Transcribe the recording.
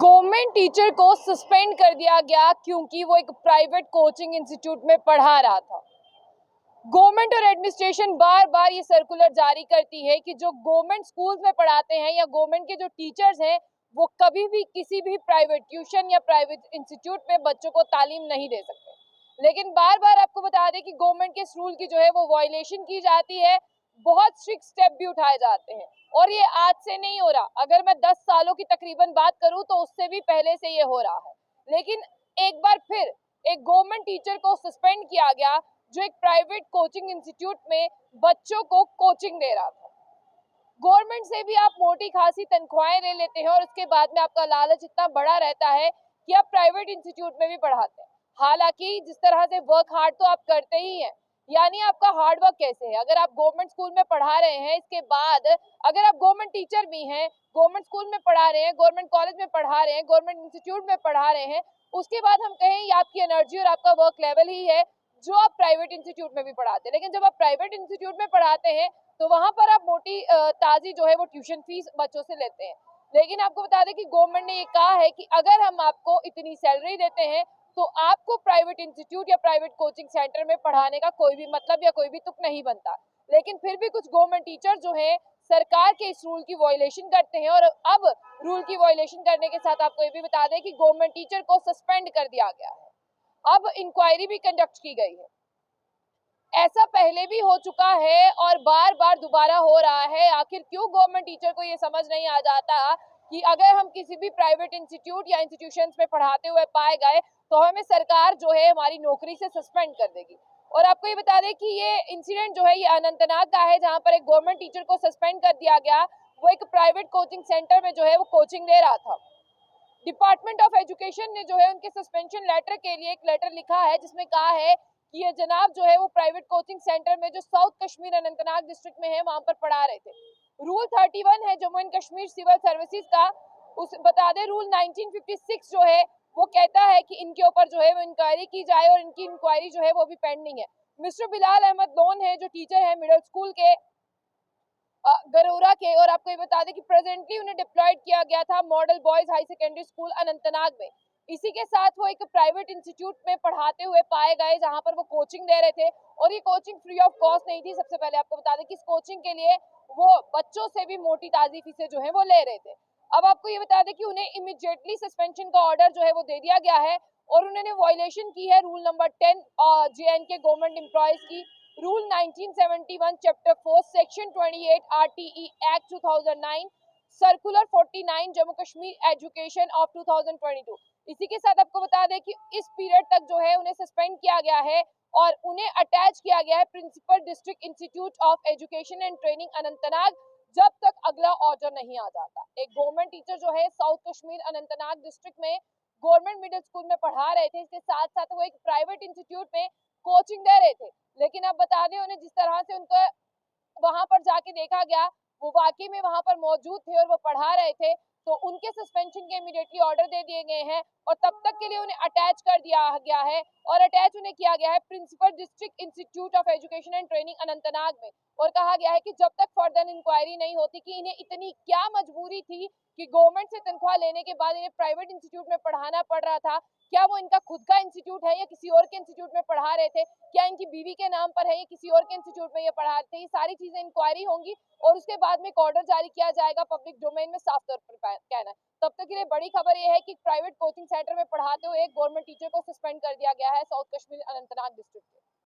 Government teacher को suspend कर दिया गया क्योंकि वो एक प्राइवेट कोचिंग इंस्टीट्यूट में पढ़ा रहा था। गवर्नमेंट और एडमिनिस्ट्रेशन बार बार ये सर्कुलर जारी करती है कि जो गवर्नमेंट स्कूल्स में पढ़ाते हैं या गवर्नमेंट के जो टीचर्स हैं वो कभी भी किसी भी प्राइवेट ट्यूशन या प्राइवेट इंस्टीट्यूट में बच्चों को तालीम नहीं दे सकते। लेकिन बार बार आपको बता दें कि गवर्नमेंट के इस रूल की जो है वो वायलेशन की जाती है, बहुत स्ट्रिक्ट स्टेप भी उठाए जाते हैं और ये आज से नहीं हो रहा। अगर मैं 10 सालों की तकरीबन बात करूं तो उससे भी पहले से ये हो रहा है। लेकिन एक बार फिर एक गवर्नमेंट टीचर को सस्पेंड किया गया जो एक प्राइवेट कोचिंग इंस्टीट्यूट में बच्चों को कोचिंग दे रहा था। गवर्नमेंट से भी आप मोटी खासी तनख्वाहें ले लेते हैं और उसके बाद में आपका लालच इतना बड़ा रहता है कि आप प्राइवेट इंस्टीट्यूट में भी पढ़ाते हैं। हालांकि जिस तरह से वर्क हार्ड तो आप करते ही हैं, यानी आपका हार्ड वर्क कैसे है? अगर आप गवर्नमेंट स्कूल में पढ़ा रहे हैं, इसके बाद अगर आप गवर्नमेंट टीचर भी हैं, गवर्नमेंट स्कूल में पढ़ा रहे हैं, गवर्नमेंट कॉलेज में पढ़ा रहे हैं, गवर्नमेंट इंस्टीट्यूट में पढ़ा रहे हैं, उसके बाद हम कहें ये आपकी एनर्जी और आपका वर्क लेवल ही है जो आप प्राइवेट इंस्टीट्यूट में भी पढ़ाते हैं। लेकिन जब आप प्राइवेट इंस्टीट्यूट में पढ़ाते हैं तो वहां पर आप मोटी ताजी जो है वो ट्यूशन फीस बच्चों से लेते हैं। लेकिन आपको बता दें कि गवर्नमेंट ने ये कहा है कि अगर हम आपको इतनी सैलरी देते हैं तो आपको प्राइवेट इंस्टीट्यूट या प्राइवेट कोचिंग सेंटर में पढ़ाने का कोई भी मतलब या कोई भी तुक नहीं बनता। लेकिन फिर भी कुछ गवर्नमेंट टीचर जो है सरकार के इस रूल की वायलेशन करते हैं और अब रूल की वायलेशन करने के साथ आपको ये भी बता दें कि गवर्नमेंट टीचर को सस्पेंड कर दिया गया है। अब इंक्वायरी भी कंडक्ट की गई है। ऐसा पहले भी हो चुका है और बार बार दोबारा हो रहा है। आखिर क्यों गवर्नमेंट टीचर को ये समझ नहीं आ जाता कि अगर हम किसी भी प्राइवेट इंस्टीट्यूट या इंस्टीट्यूशंस में पढ़ाते हुए पाए गए तो हमें सरकार जो है हमारी नौकरी से सस्पेंड कर देगी। और आपको ये बता दें कि ये इंसिडेंट जो है ये अनंतनाग का है, जहां पर एक गवर्नमेंट टीचर को सस्पेंड कर दिया गया। वो एक प्राइवेट कोचिंग सेंटर में जो है वो कोचिंग दे रहा था। डिपार्टमेंट ऑफ एजुकेशन ने जो है उनके सस्पेंशन लेटर के लिए एक लेटर लिखा है जिसमें कहा है कि ये जनाब जो है वो प्राइवेट कोचिंग सेंटर में जो साउथ कश्मीर अनंतनाग डिस्ट्रिक्ट में है वहां पर पढ़ा रहे थे। रूल 31 है Jammu and Kashmir civil services का, उस बता दें रूल 1956 जो है वो कहता है कि इनके ऊपर जो है वो इंक्वायरी की जाए और इनकी इंक्वायरी जो है वो भी पेंडिंग है। मिस्टर बिलाल अहमद लोन है जो टीचर है मिडिल स्कूल के गरोरा के, और आपको ये बता दें कि प्रेजेंटली उन्हें डिप्लॉयड किया गया था model boys high secondary school Anantnag में। इसी के साथ वो एक प्राइवेट इंस्टीट्यूट में पढ़ाते हुए पाए गए जहां पर वो कोचिंग दे रहे थे और ये कोचिंग फ्री ऑफ कॉस्ट नहीं थी। सबसे पहले आपको बता दें कि इस कोचिंग के लिए वो बच्चों से भी मोटी ताजी फीसें जो है वो ले रहे थे। अब आपको ये बता दें कि उन्हें इमीडिएटली सस्पेंशन का ऑर्डर जो है वो दे दिया गया है और उन्होंने वायलेशन की है rule number 10 JNK government employees की, rule 1971 chapter 4 section 28 RTE act 2009, circular 49 Jammu Kashmir education of 2022। इसी के साथ आपको बता दें कि इस पीरियड तक जो है उन्हें सस्पेंड किया गया है और उन्हें अटैच किया गया है principal district institute of education and training Anantnag जब तक अगला ऑर्डर नहीं आ जाता। एक गवर्नमेंट टीचर जो है साउथ कश्मीर अनंतनाग डिस्ट्रिक्ट में गवर्नमेंट मिडिल स्कूल में पढ़ा रहे थे, इसके साथ साथ वो एक प्राइवेट इंस्टीट्यूट में कोचिंग दे रहे थे। लेकिन अब बता दें उन्हें जिस तरह से उनको वहां पर जाके देखा गया वो वाकई में वहां पर मौजूद थे और वो पढ़ा रहे थे, तो उनके सस्पेंशन के इमीडिएटली ऑर्डर दे दिए गए हैं और तब तक के लिए उन्हें अटैच कर दिया गया है और अटैच उन्हें किया गया है principal district institute of education and training Anantnag में। और कहा गया है कि जब तक फर्दर इंक्वायरी नहीं होती कि इन्हें इतनी क्या मजबूरी थी कि गवर्नमेंट से तनख्वाह लेने के बाद इन्हें प्राइवेट इंस्टीट्यूट में पढ़ाना पड़ रहा था। क्या वो इनका खुद का इंस्टीट्यूट है या किसी और के इंस्टीट्यूट में पढ़ा रहे थे? क्या इनकी बीवी के नाम पर है या किसी और के इंस्टीट्यूट में ये पढ़ा रहे थे? ये सारी चीजें इंक्वायरी होंगी और उसके बाद में एक ऑर्डर जारी किया जाएगा पब्लिक डोमेन में, साफ तौर पर कहना है। तब तक के लिए बड़ी खबर यह है कि प्राइवेट कोचिंग सेंटर में पढ़ाते हुए एक गवर्नमेंट टीचर को सस्पेंड कर दिया गया है साउथ कश्मीर अनंतनाग डिस्ट्रिक्ट में।